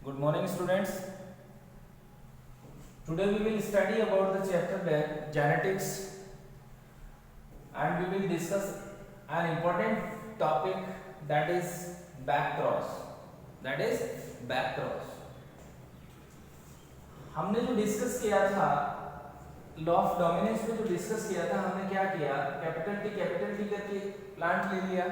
Good morning, students. Today we will study about the chapter genetics, and we will discuss an important topic, that is backcross. That is backcross. हमने जो discuss किया था law of dominance में, जो discuss किया था हमने क्या किया, कैपिटल टी करके प्लांट ले लिया,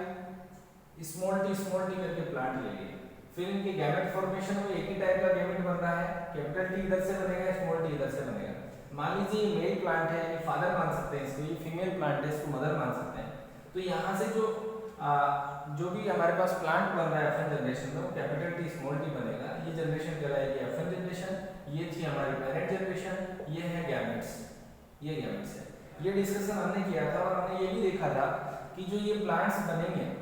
स्मॉल टी करके प्लांट ले लिया। फिर इनके गैमेट फॉर्मेशन में एक ही टाइप का गैमेट बन रहा है, कैपिटल टी इधर से बनेगा, स्मॉल टी इधर से बनेगा। मान लीजिए ये मेल प्लांट है, ये फादर मान सकते हैं इसको, ये फीमेल प्लांट है, इसको मदर मान सकते हैं। तो यहाँ से जो भी हमारे पास प्लांट बन रहा है एफएन जनरेशन में, वो कैपिटल टी स्मॉल टी बनेगा। ये जनरेशन कहलाएगी एफएन जनरेशन, ये थी हमारी पेरेंट जनरेशन, ये है गैमेट्स, ये गैमेट्स है। ये डिस्कशन हमने किया था और हमने ये भी देखा था कि जो ये प्लांट्स बनेंगे,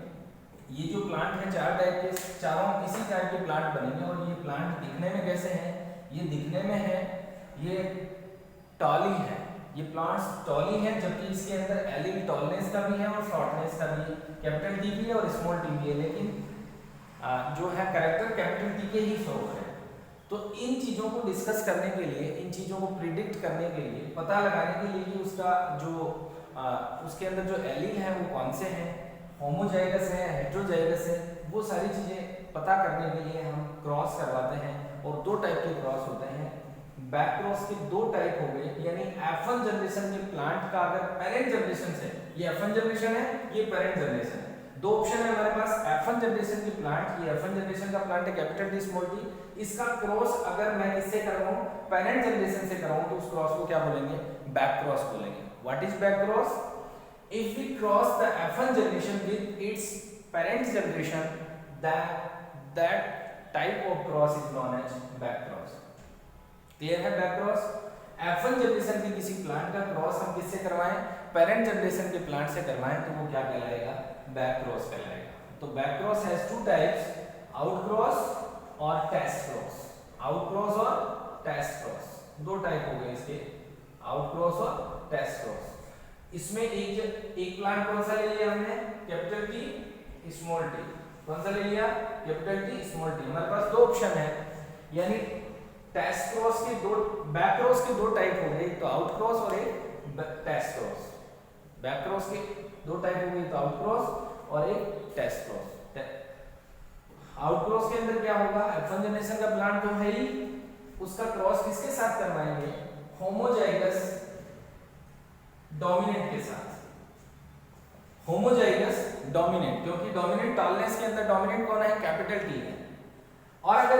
ये जो प्लांट है चार टाइप के, चारों इसी टाइप के प्लांट बनेंगे। और ये प्लांट दिखने में कैसे हैं, ये दिखने में है ये टॉली है, ये प्लांट्स टॉली है, जबकि इसके अंदर एलिल टॉलनेस का भी है और शॉर्टनेस का भी है, कैपिटल टी भी है और स्मॉल टी भी है, लेकिन जो है कैरेक्टर कैपिटल टी के ही शो है। तो इन चीज़ों को डिस्कस करने के लिए, इन चीज़ों को प्रिडिक्ट करने के लिए, पता लगाने के लिए कि उसका जो उसके अंदर जो एलिल है वो कौन से हैं, होमोजाइगस है, हेटेरोजाइगस है, वो सारी चीज़ें पता करने के लिए हम क्रॉस करवाते हैं। और दो टाइप के क्रॉस होते हैं। बैक क्रॉस के दो टाइप हो गए, यानी एफ1 जनरेशन के प्लांट का अगर पेरेंट जनरेशन से, ये एफ1 जनरेशन है, ये पेरेंट जनरेशन है, दो ऑप्शन है हमारे पास। एफ1 जनरेशन की प्लांट, ये एफ1 जनरेशन का प्लांट है कैपिटल टी स्मॉल टी, इसका क्रॉस अगर मैं किससे कराऊं, पेरेंट जनरेशन से कराऊं, तो उस क्रॉस को क्या बोलेंगे, बैक क्रॉस बोलेंगे। What is back cross? If we cross the F1 generation with its parent generation, that type of cross is known as back cross. Clear है? बैक क्रॉस F1 जनरेशन के किसी plant का cross हम किससे करवाएं, parent generation के plant से करवाएं, तो वो क्या कहलाएगा, बैक क्रॉस कहलाएगा। तो back cross has two types, out cross और टेस्ट क्रॉस। आउट क्रॉस और टेस्ट क्रॉस दो टाइप हो गए इसके, आउट क्रॉस और टेस्ट क्रॉस। इसमें एक प्लांट कौन सा ले लिया हमने, कैपिटल टी स्मॉल टी, कौन सा ले लिया, कैपिटल टी स्मॉल टी। हमारे पास दो ऑप्शन है, यानी टेस्ट क्रॉस के दो, बैक क्रॉस के दो टाइप हो गए, तो आउट क्रॉस और एक टेस्ट क्रॉस। बैक क्रॉस के दो टाइप हो गए, तो आउट क्रॉस और एक टेस्ट क्रॉस। आउट क्रॉस के अंदर क्या होगा, एफ1 जनरेशन का प्लांट तो है ही, उसका क्रॉस किसके साथ करवाएंगे, होमोजाइगस डोमिनेंट के साथ, होमोजाइगस डोमिनेंट, क्योंकि डोमिनेंट टॉलनेस के अंदर डोमिनेंट कौन है, कैपिटल टी है। और अगर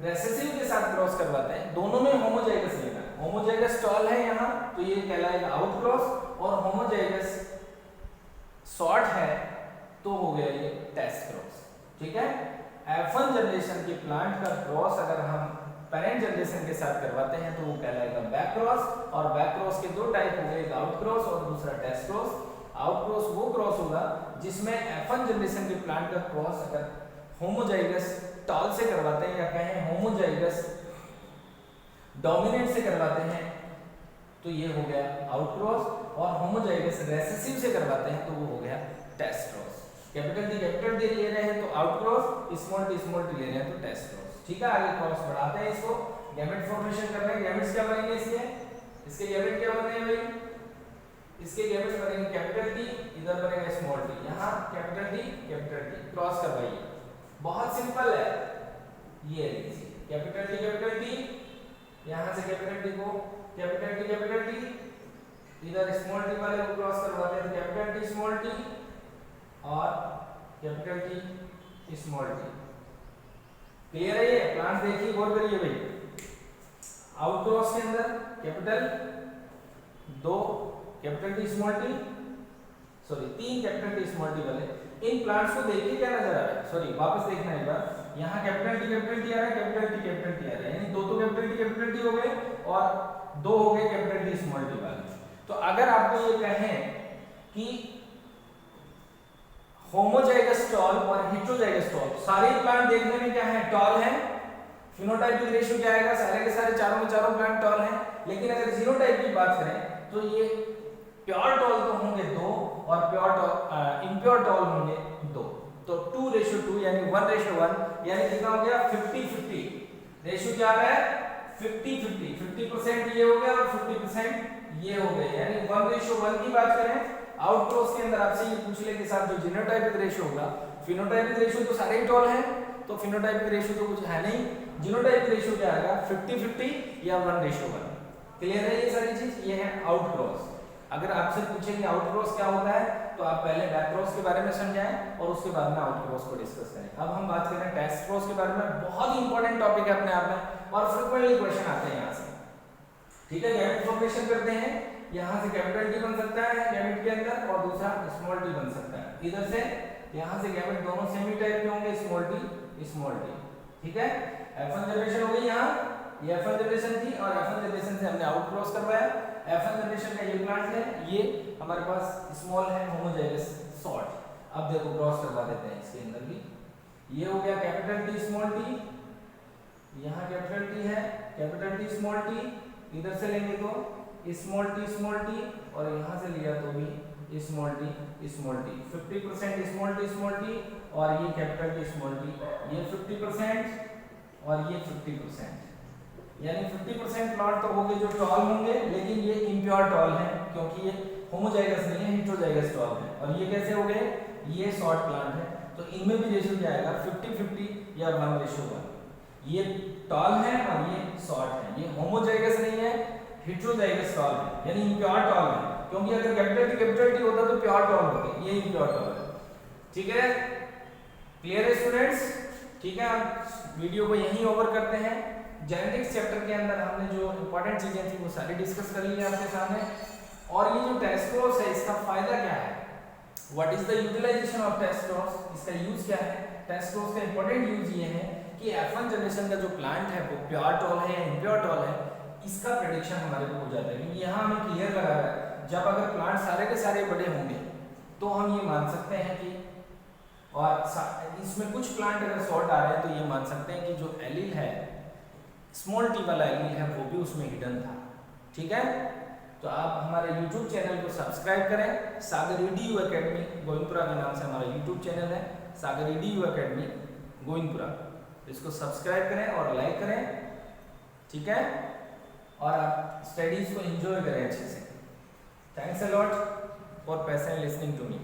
रेसेसिव के साथ क्रॉस करवाते हैं, दोनों में होमोजाइगस लेना है, होमोजाइगस टॉल है यहाँ, तो ये कहलाएगा आउट क्रॉस, और होमोजाइगस शॉर्ट है तो हो गया ये टेस्ट क्रॉस। ठीक है? F1 जनरेशन के प्लांट का क्रॉस अगर हम पेरेंट जनरेशन के साथ करवाते हैं तो वो कहलाएगा बैक क्रॉस। और बैक क्रॉस के दो टाइप हो गए, एक आउट क्रॉस और दूसरा टेस्ट क्रॉस। आउट क्रॉस वो क्रॉस होगा जिसमें F1 जनरेशन के प्लांट का क्रॉस अगर होमोजाइगस टॉल से करवाते हैं, या कहें होमोजाइगस डोमिनेंट से करवाते हैं, तो ये हो गया आउट क्रॉस। और होमोजाइगस रेसेसिव से करवाते हैं तो वो हो गया टेस्ट क्रॉस। कैपिटल टी ले रहे हैं तो आउट क्रॉस, स्मॉल टी ले रहे हैं तो टेस्ट क्रॉस। ठीक है? आगे क्रॉस बढ़ाते हैं इसको, गैमेट फॉर्मेशन कर रहे हैं। गैमेट्स क्या बनेंगे इसके गैमेट क्या बन रहे हैं भाई, इसके गैमेट्स बनेंगे कैपिटल टी, इधर बनेगा स्मॉल टी, यहाँ कैपिटल टी क्रॉस करवाइए। बहुत सिंपल है, ये कैपिटल टी, यहाँ से कैपिटल टी को कैपिटल टी, इधर स्मॉल टी वाले को क्रॉस करवाते हैं, कैपिटल टी स्मॉल टी और capital T small T. Clear है? ये प्लांट देखिए, गौर करिए भाई। आउट क्रॉस के अंदर कैपिटल दो, capital T small T, sorry तीन कैपिटल टी स्मॉल टी वाले। इन प्लांट्स को देखिए क्या नजर आ रहा है, सॉरी वापस देखना एक बार। यहाँ कैपिटल टी आ रहा है, कैपिटल टी आ रहा है, यानी दो कैपिटल टी हो गए और दो हो गए कैपिटल टी स्मॉल टी वाले। तो अगर आपको ये कहें कि होमोजाइगस टॉल और हेटेरोजाइगस टॉल, सारे प्लांट देखने में क्या है, टॉल है, फिनोटाइपिक रेशियो क्या आएगा, सारे के सारे चारों में चारों प्लांट टॉल हैं। लेकिन अगर जीनोटाइप की बात करें तो ये प्योर टॉल तो होंगे दो और इम्प्योर टॉल होंगे दो। तो 2:2 यानी 1:1 यानी कितना हो गया 50-50। रेशियो क्या है 50-50, 50% ये हो गया और 50% ये हो गया, यानी 1:1 की बात करें आउटक्रॉस के अंदर आपसे ये पूछ ले के साथ जो जीनोटाइपिक रेशियो होगा, फिनोटाइपिक रेशियो तो सारे ही टॉल है, तो फिनोटाइपिक रेशियो तो कुछ है नहीं, जीनोटाइपिक रेशियो क्या आएगा 50-50 या 1:1। क्लियर है ये सारी चीज, ये है आउटक्रॉस। अगर आपसे पूछे कि आउटक्रॉस क्या होता है तो आप पहले बैकक्रॉस के बारे में समझाएं और उसके बाद में आउटक्रॉस को डिस्कस करें। अब हम बात करें टेस्ट क्रॉस के बारे में, बहुत ही इंपॉर्टेंट टॉपिक है अपने आप में और फ्रीक्वेंटली क्वेश्चन आते हैं यहाँ से। ठीक है, गैमेट फॉर्मेशन करते हैं, यहाँ से कैपिटल टी बन सकता है गैमेट के अंदर और दूसरा स्मॉल टी बन सकता है। इधर से यहाँ से गैमेट दोनों सेमी टाइप के होंगे, स्मॉल टी। ठीक है, F1 जनरेशन हो गई, यहाँ ये F1 जनरेशन थी और F1 जनरेशन से हमने आउटक्रॉस करवाया। F1 जनरेशन का ये प्लांट है, ये हमारे पास स्मॉल है होमोजाइगस सॉर्ट। अब देखो क्रॉस करवा देते हैं इसके अंदर भी, ये हो गया कैपिटल टी स्मॉल टी, यहाँ कैपिटल टी है, कैपिटल टी स्मॉल टी, इधर से लेंगे तो स्मॉल टी और यहाँ से लिया तो भी स्मॉल टी 50% स्मॉल टी और ये कैपिटल टी स्मॉल टी, ये 50% और ये 50%, यानी 50% प्लांट तो हो गए जो टॉल होंगे, लेकिन ये इम्प्योर टॉल है क्योंकि ये होमोजाइगस नहीं है, हेटेरोजाइगस टॉल है। और ये कैसे हो गए, ये शॉर्ट प्लांट है, तो इनमें भी रेशियो क्या आएगा 50-50 या 1:1। ये टॉल है और ये शॉर्ट है, ये होमोजाइगस नहीं है, हेटेरोजाइगस टॉल है, यानी इम्प्योर टॉल है, क्योंकि अगर कैपिटल टी होता तो प्योर टॉल होते, ये इम्प्योर टॉल है। ठीक है, क्लियर है स्टूडेंट्स? ठीक है, हम वीडियो को यहीं ओवर करते हैं। जेनेटिक्स चैप्टर के अंदर हमने जो इंपॉर्टेंट चीजें थी वो सारी डिस्कस कर ली है आपके सामने। और ये जो टेस्ट क्रॉस है इसका फायदा क्या है, what is the utilization of test cross, इसका यूज क्या है। टेस्ट क्रॉस का इंपॉर्टेंट यूज ये है कि F1 जनरेशन का जो प्लांट है वो प्योर टॉल है या इम्प्योर टॉल है, इसका प्रेडिक्शन हमारे को हो जाता है, क्योंकि यहाँ हमें क्लियर लगा रहा है जब अगर प्लांट सारे के सारे बड़े होंगे तो हम ये मान सकते हैं कि, और इसमें कुछ प्लांट अगर शॉर्ट आ रहे हैं तो ये मान सकते हैं कि जो एलील है स्मॉल टी वाला एलील है वो भी उसमें हिडन था। ठीक है, तो आप हमारे YouTube चैनल को सब्सक्राइब करें, सागर EDU एकेडमी गोविंदपुरा के नाम से हमारा YouTube चैनल है, सागर EDU एकेडमी गोविंदपुरा, इसको सब्सक्राइब करें और लाइक करें। ठीक है, और आप स्टडीज को एंजॉय करें अच्छे से। Thanks a lot for patient listening to me.